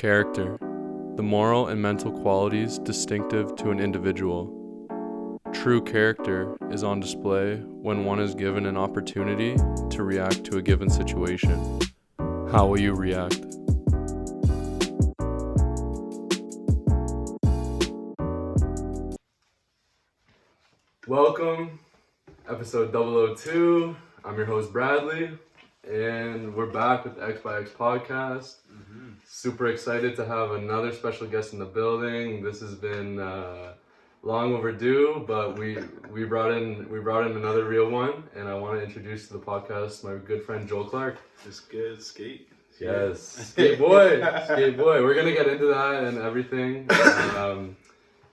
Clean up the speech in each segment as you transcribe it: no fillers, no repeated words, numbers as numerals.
Character, the moral and mental qualities distinctive to an individual. True character is on display when one is given an opportunity to react to a given situation. How will you react? Welcome, episode 002. I'm your host, Bradley, and we're back with the XbyxPodcast. Super excited to have another special guest in the building. This has been long overdue, but we brought in another real one, and I want to introduce to the podcast my good friend Joel Clarke. It's good, skate. Yes, skate boy. We're gonna get into that and everything.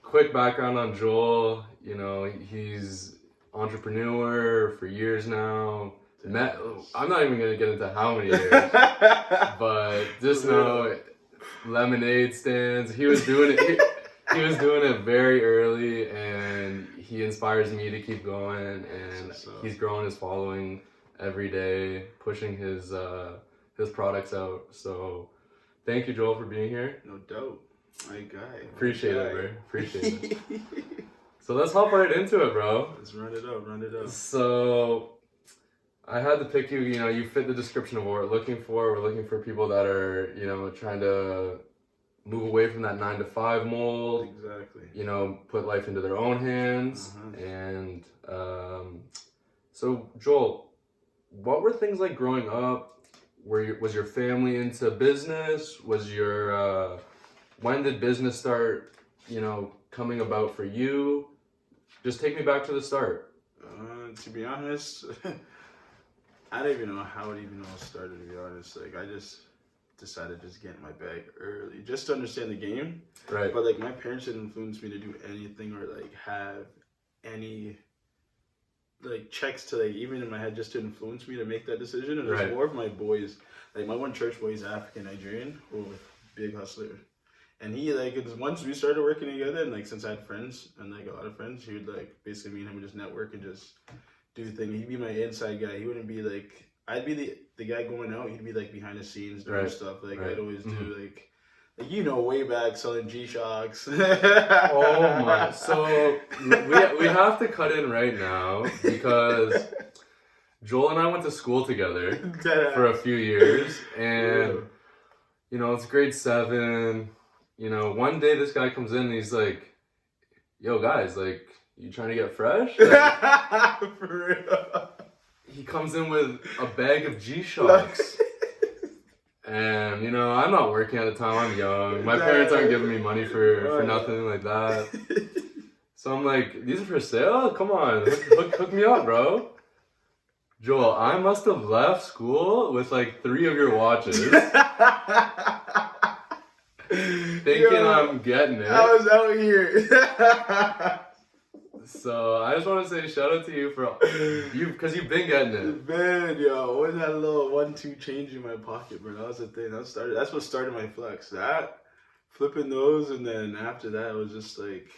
Quick background on Joel. You know, he's entrepreneur for years now. I'm not even gonna get into how many years, but just know lemonade stands. He was doing it. He was doing it very early, and he inspires me to keep going. And he's growing his following every day, pushing his products out. So, thank you, Joel, for being here. No doubt, my guy. Appreciate it, bro. Appreciate it. So let's hop right into it, bro. Let's run it up. So, I had to pick you. You know, you fit the description of what we're looking for. We're looking for people that are, you know, trying to move away from that 9-to-5 mold. Exactly. You know, put life into their own hands. And so, Joel, what were things like growing up? Was your family into business? When did business start, you know, coming about for you? Just take me back to the start. To be honest, I don't even know how it even all started, to be honest. Like, I just decided to just get in my bag early, just to understand the game. Right. But, like, my parents didn't influence me to do anything or, like, have any, like, checks to, like, even in my head just to influence me to make that decision. And it was more of my boys. Like, my one church boy is African-Nigerian, big hustler. And he, like, once we started working together, and, like, since I had friends, and, like, a lot of friends, he would, like, basically me and him would just network and just do the thing. He'd be my inside guy. He wouldn't be, like, I'd be the guy going out. He'd be, like, behind the scenes doing stuff. Like, I'd always do, like, you know, way back selling G-Shocks. Oh, my. So, we have to cut in right now because Joel and I went to school together for a few years. And, you know, it's grade 7. You know, one day this guy comes in and he's like, yo, guys, like, you trying to get fresh? Like, for real. He comes in with a bag of G-Shocks. And, you know, I'm not working at the time. I'm young. My parents aren't giving me money for nothing like that. So I'm like, these are for sale? Come on, hook me up, bro. Joel, I must have left school with like 3 of your watches. Thinking I'm getting it. I was out here. So I just want to say shout out to you because you've been getting it. Man, yo, always had a little 1-2 change in my pocket, bro. That was the thing. That's what started my flex. That, flipping those, and then after that, it was just like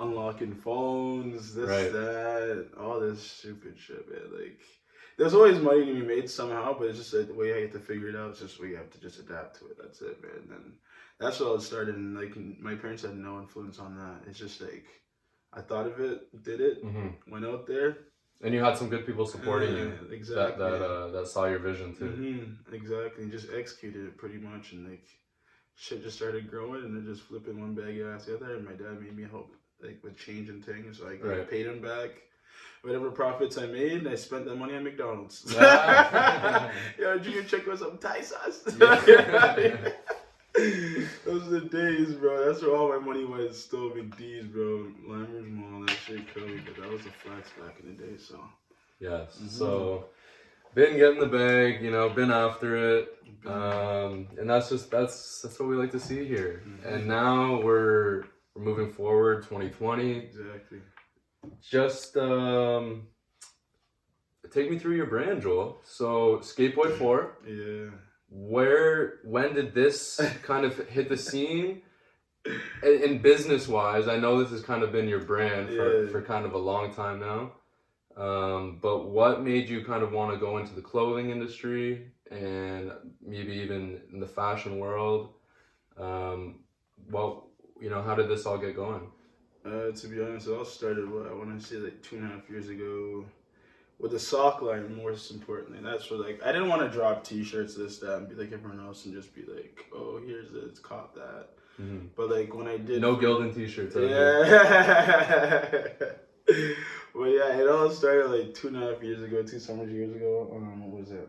unlocking phones, that, all this stupid shit, man. Like, there's always money to be made somehow, but it's just like the way I have to figure it out. It's just we have to just adapt to it. That's it, man. And that's what it started. And like, my parents had no influence on that. It's just like, I thought of it, did it, went out there. And you had some good people supporting you. Exactly. That saw your vision too. Exactly. And just executed it pretty much. And like, shit just started growing, and then just flipping one bag after the other. And my dad made me help, like, with changing things. So I paid him back whatever profits I made, and I spent that money on McDonald's. Yo, junior check was some Thai sauce. Those are the days, bro. That's where all my money went. Still McD's, bro. Lamers Mall, that shit killed me. But that was a flex back in the day, so. Yes. So, been getting the bag, you know, been after it. And that's what we like to see here. And now we're moving forward, 2020. Exactly. Just take me through your brand, Joel. So, Skb4. Yeah. When did this kind of hit the scene? In business-wise, I know this has kind of been your brand for kind of a long time now. But what made you kind of want to go into the clothing industry and maybe even in the fashion world? how did this all get going? To be honest, it all started, I want to say like 2.5 years ago with the sock line, most importantly. That's what, like, I didn't want to drop t-shirts, this, that, and be like everyone else and just be like, oh, here's this, cop that. Mm-hmm. But like when I did... No Gildan t-shirts. Yeah. But yeah, it all started like 2.5 years ago, 2 summers years ago. What was it?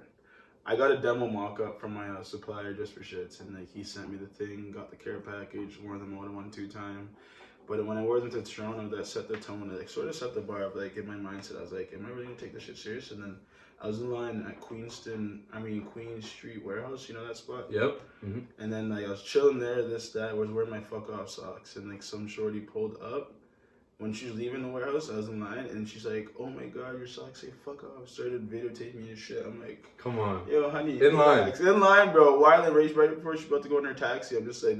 I got a demo mock-up from my supplier just for shits, and like he sent me the thing, got the care package, wore them all 1-2 time. But when I wore them to Toronto, that set the tone, like sort of set the bar of like in my mindset. I was like, am I really gonna take this shit serious? And then I was in line at Queen Street Warehouse, you know that spot? Yep. Mm-hmm. And then like I was chilling there, I was wearing my fuck off socks, and like some shorty pulled up. When she was leaving the warehouse, I was in line, and she's like, oh my god, your socks say fuck off. Started videotaping me and shit. I'm like, come on. Yo, honey. In line. In line, bro. While race right before she's about to go in her taxi. I'm just like,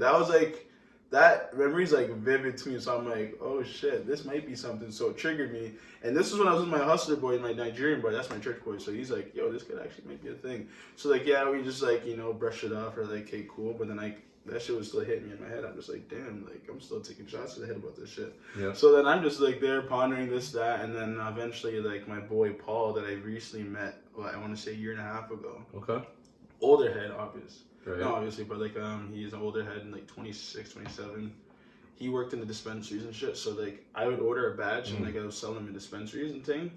that memory's like vivid to me. So I'm like, oh shit, this might be something. So it triggered me. And this is when I was with my hustler boy, my Nigerian boy. That's my church boy. So he's like, yo, this could actually might be a thing. So like, yeah, we just like, brush it off or like, okay, cool. But then that shit was still hitting me in my head. I'm just like, damn, like I'm still taking shots to the head about this shit. Yeah. So then I'm just like there pondering this, that, and then eventually like my boy Paul that I recently met, I want to say 1.5 years ago. Okay. Older head, obvious. Right. No, obviously, but like he's an older head, like 26, 27. He worked in the dispensaries and shit. So like I would order a batch and like I was selling them in dispensaries and thing.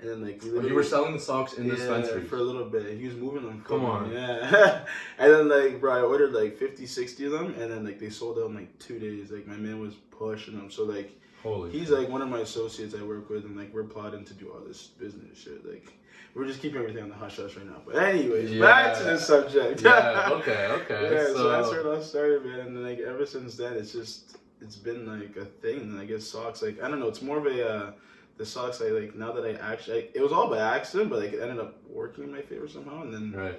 And then like you were selling the socks in dispensaries for a little bit. He was moving them. Come on. Yeah. And then like bro, I ordered like 50, 60 of them, and then like they sold out in like 2 days. Like my man was pushing them. So like he's like one of my associates I work with, and like we're plotting to do all this business shit. Like we're just keeping everything on the hush hush right now. But anyways, back to the subject. Yeah. Okay. Yeah. So that's where it all started, man. And like ever since then, it's been like a thing. And I guess socks, like I don't know, it's more of a the socks, I like now that I actually, it was all by accident, but like it ended up working in my favor somehow, and then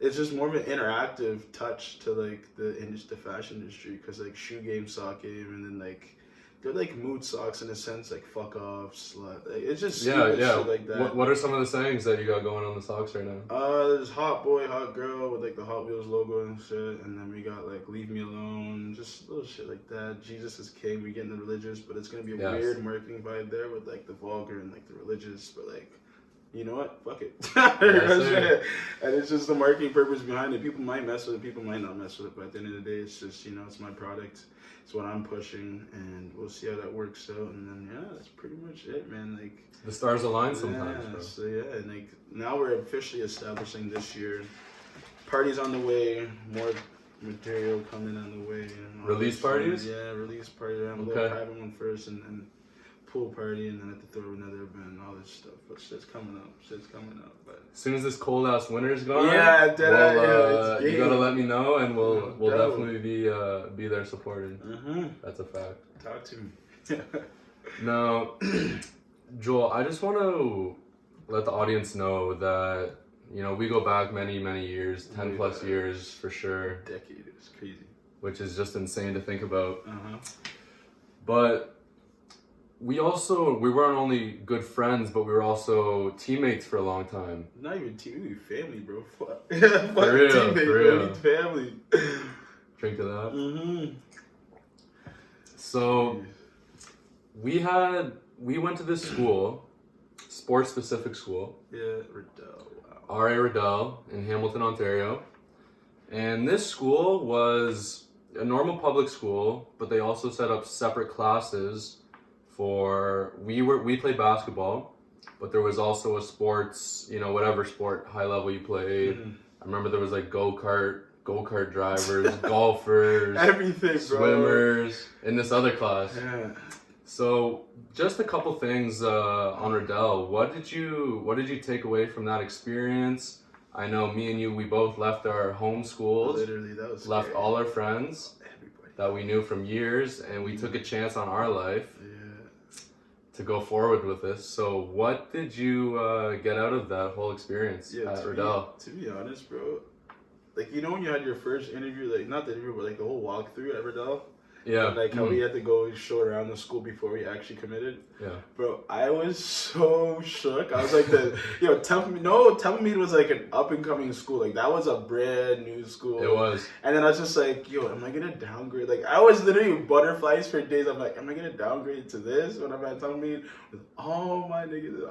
it's just more of an interactive touch to like the fashion industry, because like shoe game, sock game, and then like they're like mood socks in a sense, like fuck off, slut. Like, it's just shit like that. What are some of the sayings that you got going on the socks right now? There's hot boy, hot girl with like the Hot Wheels logo and shit, and then we got like leave me alone, just little shit like that. Jesus is king. We getting the religious, but it's gonna be a weird marketing vibe there with like the vulgar and like the religious, but like, you know what? Fuck it. And it's just the marketing purpose behind it. People might mess with it, people might not mess with it, but at the end of the day, it's just, it's my product. It's what I'm pushing, and we'll see how that works out. And then, that's pretty much it, man. Like the stars align sometimes, bro. So, and like now we're officially establishing this year. Parties on the way, more material coming on the way. Release parties? Yeah, release party. I'm a little private one first, and then pool party, and then I have to throw another event and all this stuff. But shit's coming up. But as soon as this cold ass winter's gone, you gotta let me know, and we'll definitely be there supporting. That's a fact. Talk to me. Now, Joel, I just want to let the audience know that we go back many years, 10 plus years for sure. Decade, it's crazy. Which is just insane to think about. But we weren't only good friends, but we were also teammates for a long time. Not even team, we were family, bro. Fuck. For real. Family. Drink to that. So we went to this school, sports specific school. Yeah, Riddell. Wow. R.A. Riddell in Hamilton, Ontario. And this school was a normal public school, but they also set up separate classes for, we played basketball, but there was also a sports, whatever sport, high level you played. I remember there was like go-kart drivers, golfers, everything, swimmers in this other class. Yeah. So just a couple things on Riddell. What did you take away from that experience? I know me and you, we both left our home schools. Literally, that was left scary. all our friends that we knew from years, and we took a chance on our life to go forward with this. So what did you get out of that whole experience at Riddell? To be honest, bro, like when you had your first interview, like not the interview, but like the whole walkthrough at Riddell, Yeah. And, like how we had to go show around the school before we actually committed. Yeah. Bro, I was so shook. I was like, Temple Mead was like an up and coming school. Like that was a brand new school. It was. And then I was just like, yo, am I gonna downgrade? Like I was literally butterflies for days. I'm like, am I gonna downgrade to this when I'm at Temple Mead with all my niggas?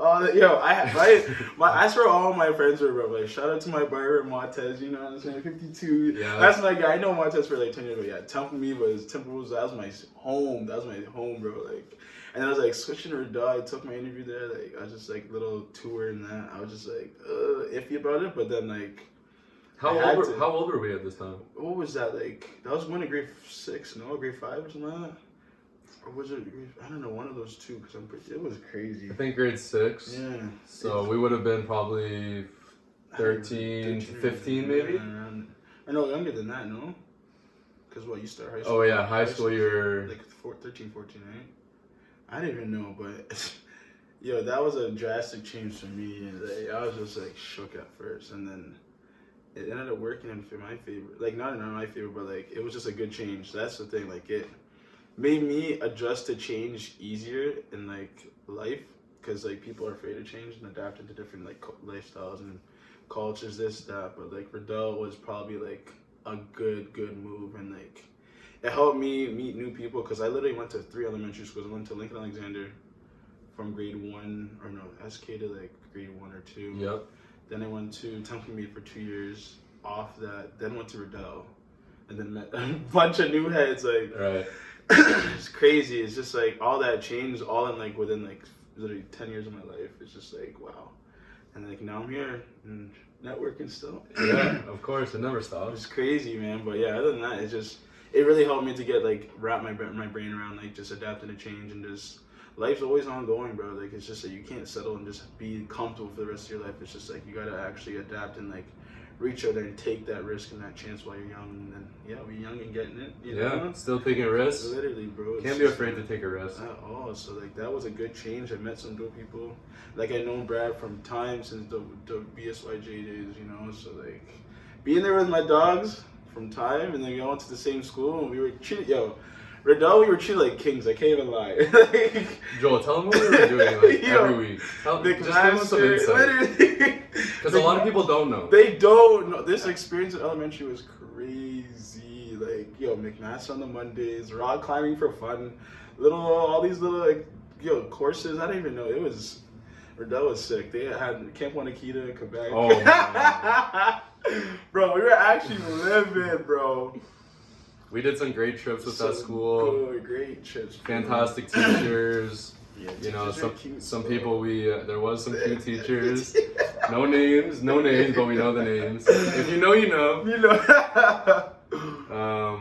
I swear all my friends were, bro. Like shout out to my barber Montez. You know what I'm saying? 52. Yeah. That's my guy. I know Montez for like 10 years. But yeah, Temple Mead was that was my home. That was my home, bro. Like. And then I was like switching to Rideau. I took my interview there. Like I was just like little tour and that. I was just like iffy about it. But then like, how old were we at this time? What was that like? That was one of grade 6, no, grade 5 or something like that. Or was it? I don't know, one of those two. Because it was crazy. I think grade 6. Yeah. So we would have been probably 13 to 15 maybe. Or no, younger than that, no. Because what, you start high school? Oh yeah, high school you're like 13, 14, right? I didn't even know, but yo, that was a drastic change for me, and like, I was just like shook at first, and then it ended up working in my favor. Like not in my favor, but like it was just a good change. That's the thing. Like it made me adjust to change easier in like life, because like people are afraid of change and adapting to different like lifestyles and cultures, this that. But like Rideau was probably like a good move, and like. It helped me meet new people because I literally went to 3 elementary schools. I went to Lincoln Alexander from grade 1, or no, SK to like grade 1 or 2. Yep. Then I went to Temple Mead for 2 years. Off that, then went to Rideau, and then met a bunch of new heads. Like, right. It's crazy. It's just like all that changed all in like within like literally 10 years of my life. It's just like wow. And like now I'm here and networking still. Yeah, of course, it never stops. It's crazy, man. But yeah, other than that, it's just. It really helped me to get like wrap my brain around like just adapting to change, and just life's always ongoing, bro. Like it's just that you can't settle and just be comfortable for the rest of your life. It's just like you gotta actually adapt and like reach out there and take that risk and that chance while you're young. And then yeah, we're young and getting it. You know? Still taking risks. Literally, bro. Can't be afraid to take a risk. At all. So like that was a good change. I met some dope people. Like I known Brad from time since the BSYJ days, you know. So like being there with my dogs. From time, and then we all went to the same school, and we were treated, Rideau, we were treated like kings. I can't even lie. Joel, tell them what we were doing like every week. Just give them some insight. Because a lot of people don't know. They don't know. This experience in elementary was crazy. Like, McMaster on the Mondays, rock climbing for fun, all these little like, courses. I don't even know. It was. Rideau was sick. They had Camp Wanakita in Quebec. Oh my. Bro, we were actually living, bro. We did some great trips with that school. Good, great trips. Fantastic teachers. Yeah, some people there was some cute teachers. No names, but we know the names. If you know, you know. You know.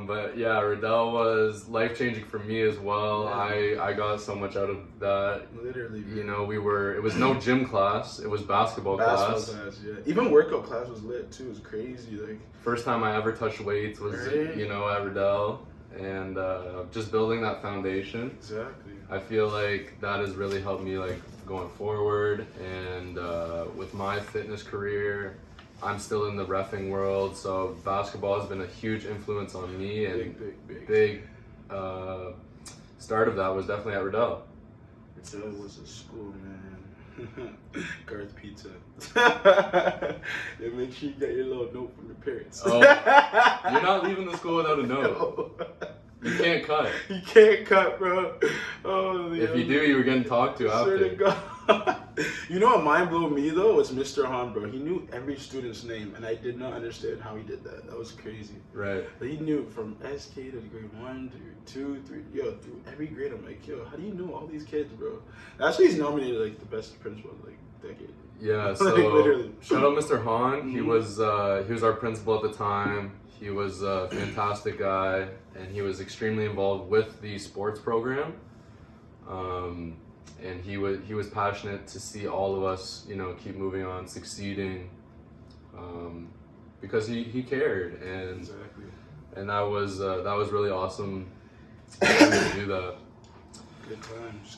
But yeah, Rideau was life-changing for me as well. Yeah. I got so much out of that. Literally. It was no gym class, it was basketball class. Yeah. Even workout class was lit too. It was crazy. Like first time I ever touched weights was at Rideau, and just building that foundation. Exactly. I feel like that has really helped me like going forward, and with my fitness career, I'm still in the reffing world, so basketball has been a huge influence on me, and big start of that was definitely at Rideau. Rideau was a school, man. Garth Pizza. Yeah, make sure you get your little note from your parents. Oh, you're not leaving the school without a note. No. You can't cut. You can't cut, bro. Oh, if you do, you were getting talked to after. To God. You know what mind blew me though was Mr. Han, bro. He knew every student's name, and I did not understand how he did that. That was crazy. Right. But he knew from SK to grade 1 to 2, 3, through every grade. I'm like, how do you know all these kids, bro? That's why he's nominated like the best principal of like decade. Yeah. So shout out Mr. Han. Mm-hmm. He was our principal at the time. He was a fantastic guy, and he was extremely involved with the sports program. And he was passionate to see all of us, keep moving on, succeeding, because he cared, and exactly. And that was really awesome to do that. Good times.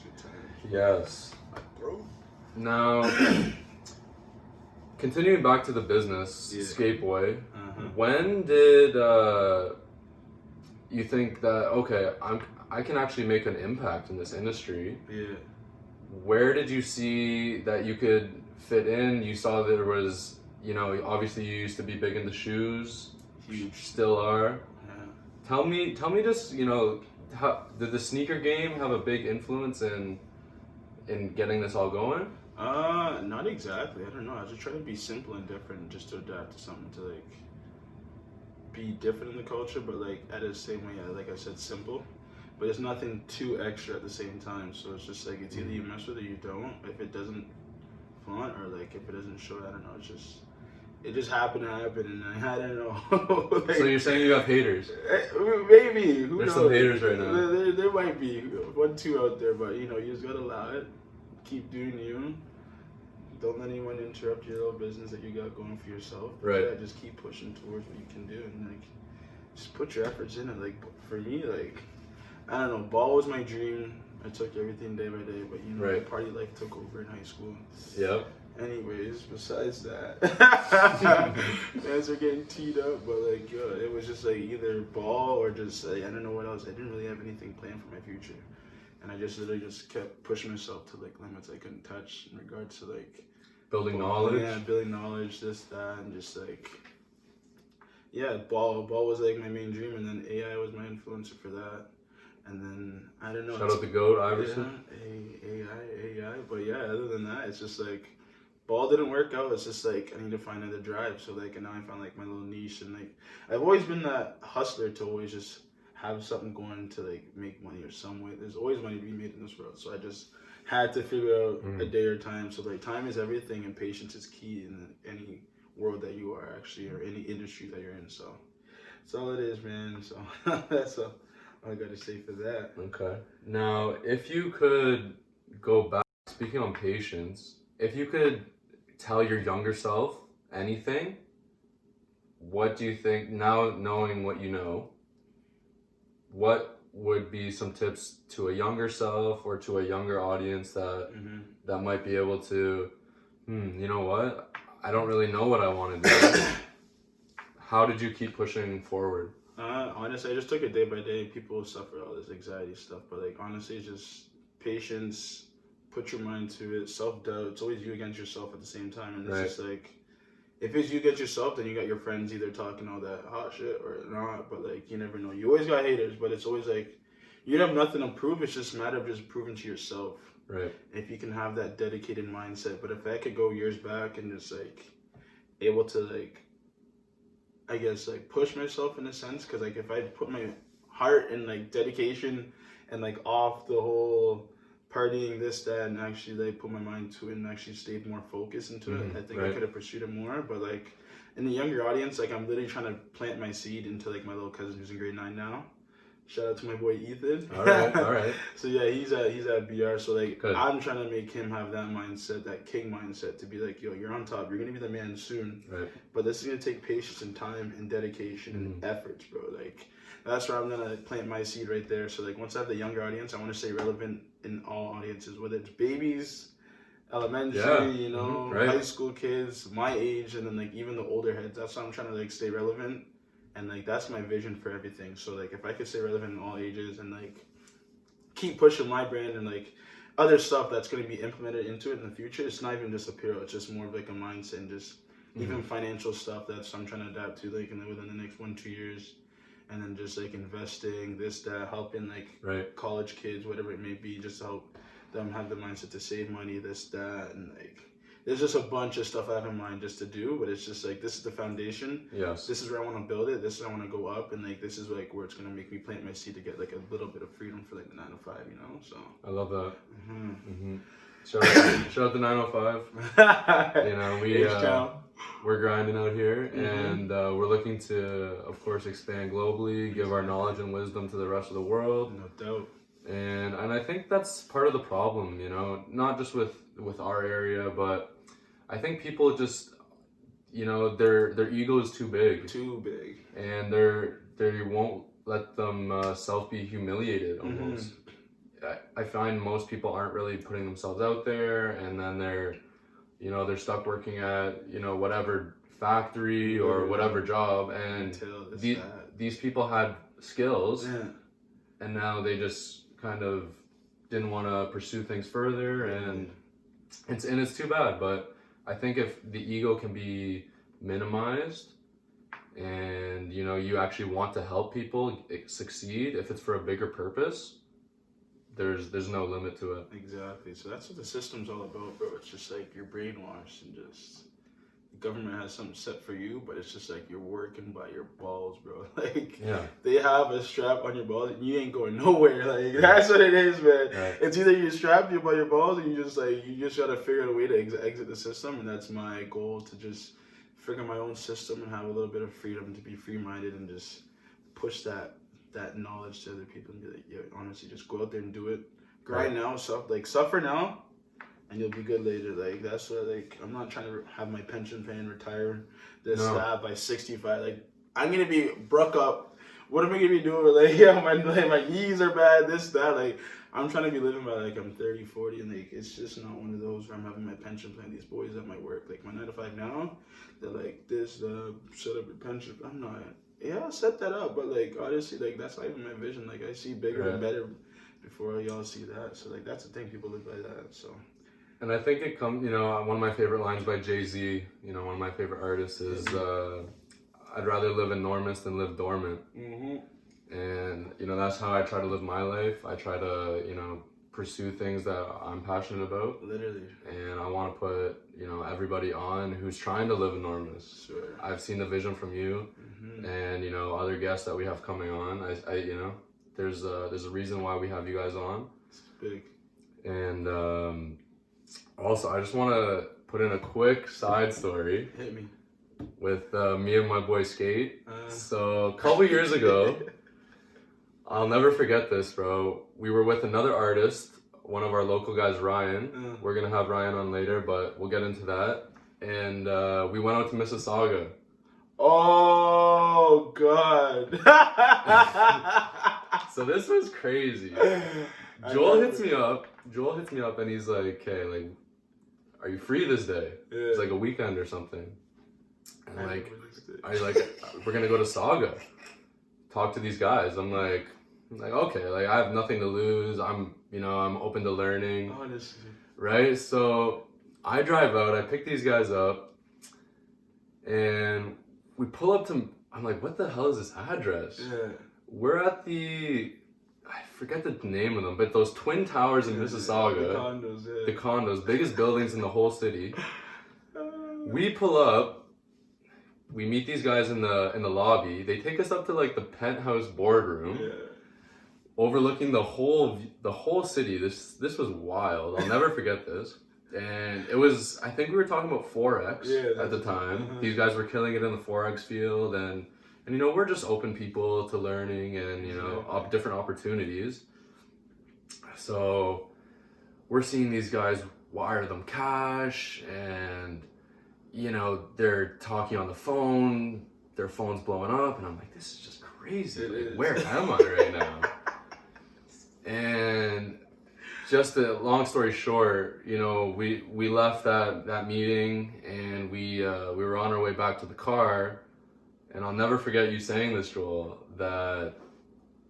Yes. Bro. Now, continuing back to the business, Skateboy. Uh-huh. When did you think that, okay, I can actually make an impact in this industry. Yeah. Where did you see that you could fit in? You saw there was, you know, obviously you used to be big into shoes. Huge. Still are. Yeah. Tell me just, you know, how did the sneaker game have a big influence in getting this all going? Not exactly. I don't know. I was just trying to be simple and different, just to adapt to something, to like be different in the culture, but like at the same way, like I said, simple. But it's nothing too extra at the same time. So it's just like, it's either you mess with it or you don't. If it doesn't flaunt, or like if it doesn't show, I don't know. It just happened to happen, and I don't know. Like, So you're saying you have haters? Maybe. Who There's knows? some haters right now. There might be 1, 2 out there, but you know, you just gotta allow it. Keep doing you. Don't let anyone interrupt your little business that you got going for yourself. Right. Yeah, just keep pushing towards what you can do, and like, just put your efforts in it. Like for me, like, I don't know, ball was my dream. I took everything day by day, but you know, right. party life took over in high school. Yep. Anyways, besides that, guys are getting teed up, but like, yo, it was just like either ball or just like, I don't know what else. I didn't really have anything planned for my future, and I just literally just kept pushing myself to like limits I couldn't touch in regards to like building knowledge. Yeah, building knowledge, this, that, and just like, yeah, ball was like my main dream, and then AI was my influencer for that. And then, I don't know. Shout out the GOAT, Iverson. Yeah, AI. But yeah, other than that, it's just like, ball didn't work out. It's just like, I need to find another drive. So like, and now I found like my little niche. And like, I've always been that hustler to always just have something going to like make money or some way. There's always money to be made in this world. So I just had to figure out a day or time. So like, time is everything, and patience is key in any world that you are actually, or any industry that you're in. So that's all it is, man. So that's all I gotta say for that. Okay. Now, if you could go back, speaking on patience, if you could tell your younger self anything, what do you think, now knowing what you know, what would be some tips to a younger self or to a younger audience that that might be able to, you know what, I don't really know what I want to do. How did you keep pushing forward? Honestly, I just took it day by day. People suffer all this anxiety stuff, but like, honestly, it's just patience, put your mind to it, self-doubt. It's always you against yourself at the same time, and it's just like, if it's you against yourself, then you got your friends either talking all that hot shit or not, but like, you never know. You always got haters, but it's always like, you have nothing to prove. It's just a matter of just proving to yourself. Right. If you can have that dedicated mindset. But if I could go years back and just like, able to like, I guess like push myself in a sense, because like if I put my heart and like dedication and like off the whole partying, this, that, and actually like put my mind to it and actually stayed more focused into it, I think I could have pursued it more. But like in the younger audience, like I'm literally trying to plant my seed into like my little cousin who's in grade 9 now. Shout out to my boy Ethan. All right. So yeah, he's at BR. So like, good. I'm trying to make him have that mindset, that king mindset, to be like, yo, you're on top. You're gonna be the man soon. Right. But this is gonna take patience and time and dedication and efforts, bro. Like, that's where I'm gonna plant my seed right there. So like, once I have the younger audience, I want to stay relevant in all audiences, whether it's babies, elementary, you know, high school kids, my age, and then like even the older heads. That's why I'm trying to like stay relevant. And like, that's my vision for everything. So like, if I could stay relevant in all ages and like keep pushing my brand and like other stuff that's going to be implemented into it in the future, it's not even just apparel. It's just more of like a mindset and just even financial stuff that's I'm trying to adapt to like within the next 1-2 years. And then just like investing, this, that, helping like college kids, whatever it may be, just to help them have the mindset to save money, this, that, and like, there's just a bunch of stuff I have in mind just to do, but it's just like, this is the foundation. Yes. This is where I want to build it. This is where I want to go up, and like, this is like where it's gonna make me plant my seed to get like a little bit of freedom for like the 9 to 5, you know. So I love that. Shout out the 905. You know, we're grinding out here, and we're looking to, of course, expand globally, give our knowledge and wisdom to the rest of the world. No doubt. And I think that's part of the problem, you know, not just with our area, but I think people just, you know, their ego is too big. Too big. And they won't let themselves be humiliated almost. I find most people aren't really putting themselves out there, and then they're stuck working at, you know, whatever factory or whatever job, and these people had skills, and now they just kind of didn't want to pursue things further, and it's too bad. But I think if the ego can be minimized, and you know, you actually want to help people succeed, if it's for a bigger purpose, there's no limit to it. Exactly. So that's what the system's all about, bro. It's just like you're brainwashed, and just the government has something set for you, but it's just like you're working by your balls, bro. Like, they have a strap on your balls and you ain't going nowhere. Like, that's what it is, man. Right. It's either you're strapped by your balls, and you just gotta figure out a way to exit the system. And that's my goal, to just figure my own system and have a little bit of freedom, to be free-minded and just push that knowledge to other people and be like, yeah, honestly, just go out there and do it. Grind now, suffer now, and you'll be good later. Like, that's what, like, I'm not trying to have my pension paying, retire by 65. Like, I'm gonna be broke up. What am I gonna be doing? Like, yeah, my knees are bad, this, that. Like, I'm trying to be living by, like, I'm 30, 40, and like, it's just not one of those where I'm having my pension plan. These boys at my work, like my 9 to 5 now, they're like, this, set up your pension. I'm not. Yeah, I'll set that up, but like, honestly, like, that's not even my vision. Like, I see bigger and better before y'all see that. So like, that's the thing, people live by that. So, and I think it comes, you know, one of my favorite lines by Jay-Z, you know, one of my favorite artists is, I'd rather live enormous than live dormant. And you know, that's how I try to live my life. I try to, you know, pursue things that I'm passionate about. Literally. And I want to put, you know, everybody on who's trying to live enormous. Sure. I've seen the vision from you, and you know, other guests that we have coming on. I you know, there's a reason why we have you guys on. It's big. And also, I just want to put in a quick side story. Hit me. With me and my boy Skate. So a couple years ago, I'll never forget this, bro. We were with another artist, one of our local guys, Ryan. We're gonna have Ryan on later, but we'll get into that. And we went out to Mississauga. Oh God! So this was crazy. Joel hits me up, and he's like, "Hey, like, are you free this day?" It's like a weekend or something. And like, we're gonna go to Saga, talk to these guys. I'm like, okay, like, I have nothing to lose. I'm open to learning. Honestly. Right? So I drive out, I pick these guys up, and we pull up to, I'm like, what the hell is this address? We're at I forget the name of them, but those twin towers in Mississauga. The condos, biggest buildings in the whole city. We pull up. We meet these guys in the lobby. They take us up to like the penthouse boardroom, overlooking the whole city. This was wild. I'll never forget this. And it was, I think we were talking about Forex at the time. These guys were killing it in the Forex field, and you know, we're just open people to learning and, you know, different opportunities. So we're seeing these guys wire them cash, and you know, they're talking on the phone, their phone's blowing up, and I'm like, this is just crazy. Like, where am I right now? And just a long story short, you know, we left that meeting, and we were on our way back to the car, and I'll never forget you saying this, Joel, that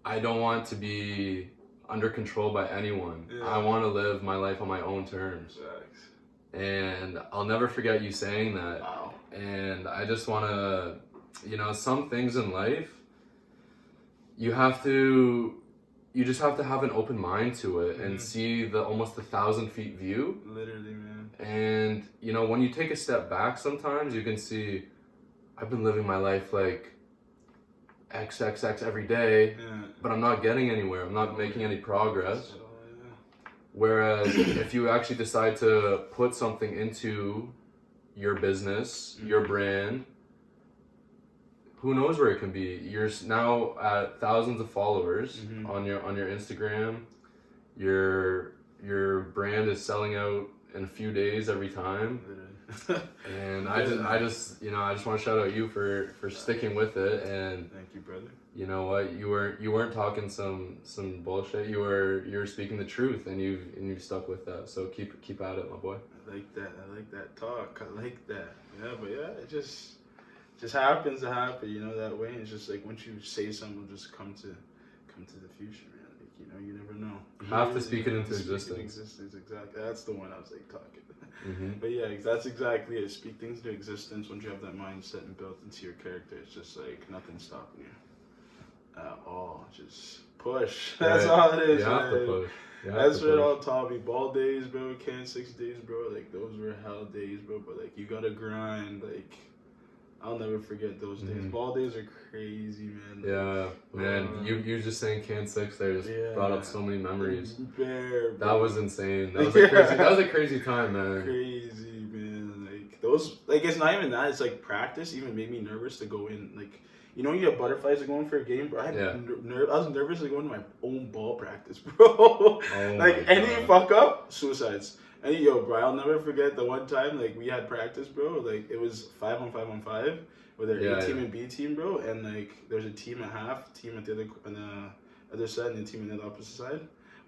I don't want to be under control by anyone. I want to live my life on my own terms. And I'll never forget you saying that. Wow. And I just want to, you know, some things in life, you just have to have an open mind to it and see almost 1,000 feet view. Literally, man. And, you know, when you take a step back, sometimes you can see, I've been living my life like XXX every day, but I'm not getting anywhere. I'm not making any progress. Whereas if you actually decide to put something into your business, your brand, who knows where it can be? You're now at thousands of followers on your Instagram. Your brand is selling out in a few days every time. And I just want to shout out you for sticking with it. And thank you, brother. You know what? You weren't talking some bullshit. You were speaking the truth, and you've stuck with that. So keep at it, my boy. I like that. I like that talk. I like that. Yeah, but yeah, it's just just happens to happen, you know, that way. And it's just like once you say something, it'll just come to the future, man. Like, you know, you never know. You have to speak it into existence. Exactly. That's the one I was like talking. Mm-hmm. But yeah, that's exactly it. Speak things into existence. Once you have that mindset and built into your character, it's just like nothing's stopping you at all. Just push. That's all it is. You have to push. That's what it all taught me. Ball days, bro. Can 6 days, bro. Like those were hell days, bro. But like you gotta grind. Like I'll never forget those days. Ball days are crazy, man. Yeah, man. You just saying Can 6 there just brought up so many memories. That was insane. That was a crazy time, man. Crazy, man. Like those, like it's not even that. It's like practice even made me nervous to go in. Like you know, you have butterflies to go in for a game, bro. I was nervous to go into my own ball practice, bro. Oh like any fuck up, suicides. And yo, bro, I'll never forget the one time like we had practice, bro. Like it was 5-on-5-on-5 with our A team and B team, bro. And like there's a team at half, team at the other side, and a team on the opposite side.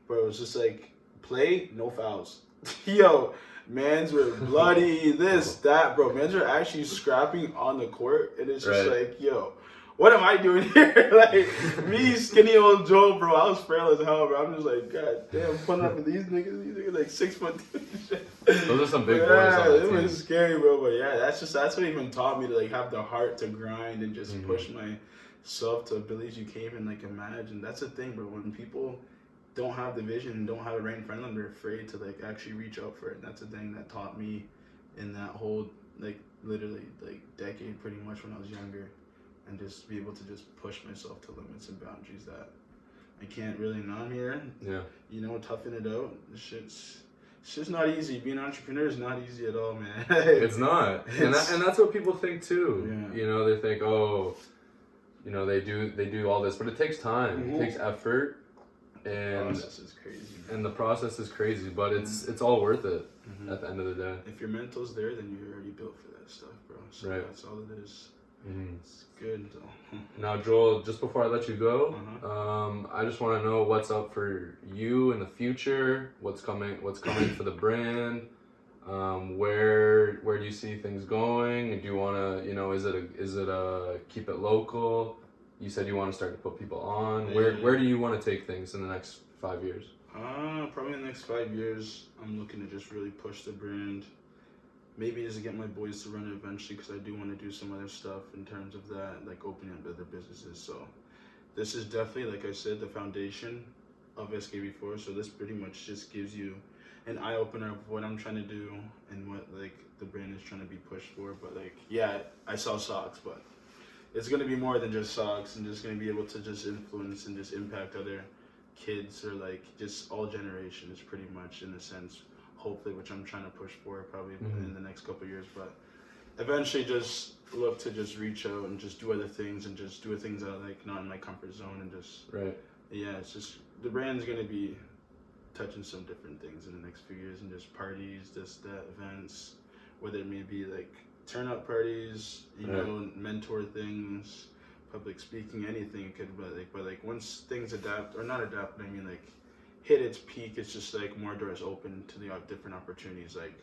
Bro, it was just like play, no fouls. Yo, mans were bloody, this, that, bro. Mans were actually scrapping on the court, and it's just like, yo, what am I doing here? Like, me, skinny old Joe, bro, I was frail as hell, bro. I'm just like, God damn, putting up with these niggas like 6 foot. Those are some big boys on the team. It was scary, bro, but yeah, that's what even taught me to like have the heart to grind and just push myself to abilities you can't even like imagine. That's the thing, bro. When people don't have the vision and don't have it right in front of them, they're afraid to like actually reach out for it. And that's the thing that taught me in that whole like literally like decade pretty much when I was younger, and just be able to just push myself to limits and boundaries that I can't really numb here. Yeah. You know, toughen it out. It's just not easy. Being an entrepreneur is not easy at all, man. It's not. And that's what people think too. Yeah. You know, they think, oh, you know, they do all this, but it takes time. It takes effort. And the process is crazy. And the process is crazy, but it's all worth it at the end of the day. If your mental's there, then you're already built for that stuff, bro. So that's all it is. It's good though. Now, Joel, just before I let you go, I just want to know what's up for you in the future. What's coming for the brand? Where do you see things going? Do you want to, you know, is it a keep it local? You said you want to start to put people on. Where do you want to take things in the next 5 years? Probably in the next 5 years, I'm looking to just really push the brand. Maybe just get my boys to run it eventually, because I do want to do some other stuff in terms of that, like opening up other businesses. So this is definitely, like I said, the foundation of Skb4. So this pretty much just gives you an eye opener of what I'm trying to do and what like the brand is trying to be pushed for. But like, yeah, I sell socks, but it's going to be more than just socks, and just going to be able to just influence and just impact other kids, or like just all generations pretty much, in a sense, hopefully, which I'm trying to push for probably in the next couple of years. But eventually just look to just reach out and just do other things, and just do things that are like not in my comfort zone, and just it's just the brand's going to be touching some different things in the next few years, and just parties, this, that, events, whether it may be like turn up parties, you know, mentor things, public speaking, anything it could be like. But like once things adapt, or not adapt, but I mean like hit its peak, it's just like more doors open to the different opportunities. Like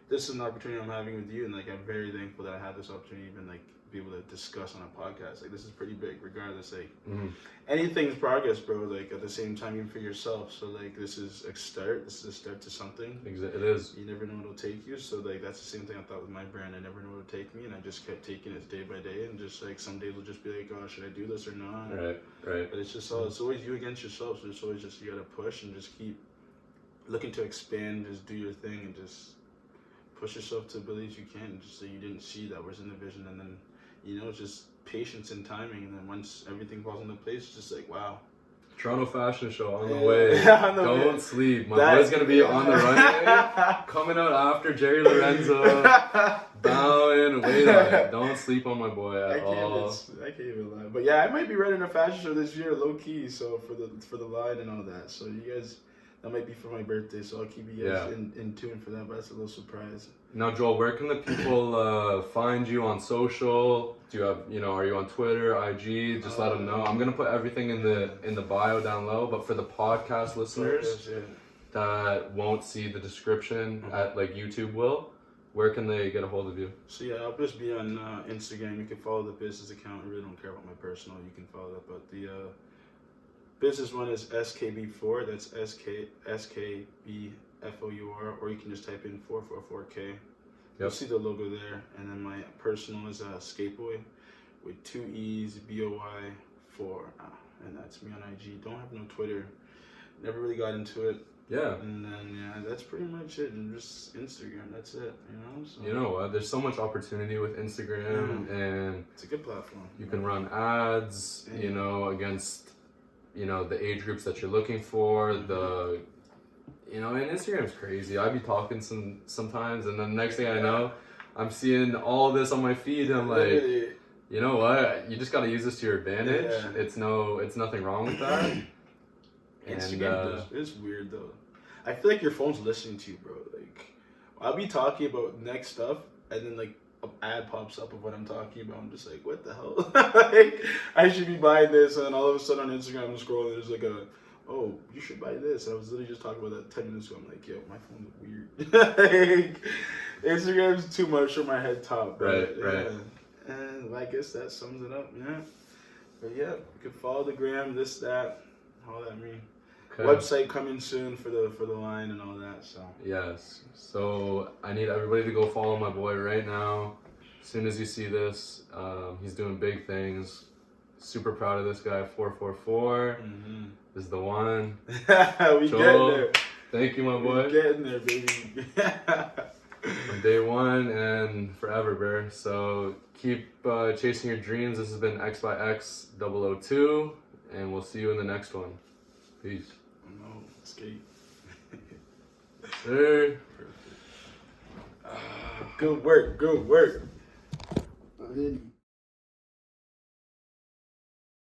this is an opportunity I'm having with you, and like I'm very thankful that I had this opportunity, even like be able to discuss on a podcast. Like this is pretty big, regardless. Like anything's progress, bro. Like at the same time, even for yourself. So like this is a start. This is a start to something. It is. You never know what'll take you. So like that's the same thing I thought with my brand. I never know what'll take me, and I just kept taking it day by day, and just like some days will just be like, oh, should I do this or not? Right. But it's just it's always you against yourself. So it's always just you gotta push and just keep looking to expand. Just do your thing and just push yourself to abilities you can. Just so you didn't see that was in the vision, and then you know, just patience and timing, and then once everything falls into place, it's just like, wow. Toronto Fashion Show on the way. Don't sleep. My boy's going to be on the runway, coming out after Jerry Lorenzo, bowing, wait on it. Don't sleep on my boy at all. I can't even lie. But yeah, I might be running a fashion show this year, low key, so for the line and all that. So you guys, that might be for my birthday, so I'll keep you guys in tune for that, but that's a little surprise. Now, Joel, where can the people find you on social? Do you have, you know, are you on Twitter, IG? Just let them know. I'm gonna put everything in the bio down low. But for the podcast listeners that won't see the description at like YouTube will, where can they get a hold of you? So yeah, I'll just be on Instagram. You can follow the business account. I really don't care about my personal. You can follow that, but the business one is Skb4. That's SKBFOUR, or you can just type in 444K. You'll see the logo there. And then my personal is Skateboy with 2 E's, BOY 4, and that's me on IG. Don't have no Twitter. Never really got into it. Yeah. And then that's pretty much it. And just Instagram. That's it. So, you know what? There's so much opportunity with Instagram, and it's a good platform. You can run ads, against the age groups that you're looking for. The and Instagram's crazy. I be talking sometimes, and then the next thing I know, I'm seeing all this on my feed. And I'm like, you know what? You just got to use this to your advantage. Yeah. It's nothing wrong with that. Instagram it's weird though. I feel like your phone's listening to you, bro. Like, I'll be talking about next stuff, and then like an ad pops up of what I'm talking about. I'm just like, what the hell? Like, I should be buying this, and then all of a sudden on Instagram I'm scrolling. There's like oh, you should buy this. And I was literally just talking about that 10 minutes ago. I'm like, yo, my phone's weird. Like, Instagram's too much for my head top. Right. And I guess that sums it up. Yeah. But yeah, you can follow the gram, this, that, all that mean. Okay. Website coming soon for the line and all that. So yes. So I need everybody to go follow my boy right now. As soon as you see this, he's doing big things. Super proud of this guy. 444 is the one. We getting there. Thank you, my boy. We getting there, baby. From day one and forever, bro. So keep chasing your dreams. This has been XbyX 002, and we'll see you in the next one. Peace. No, skate. Sir. Good work.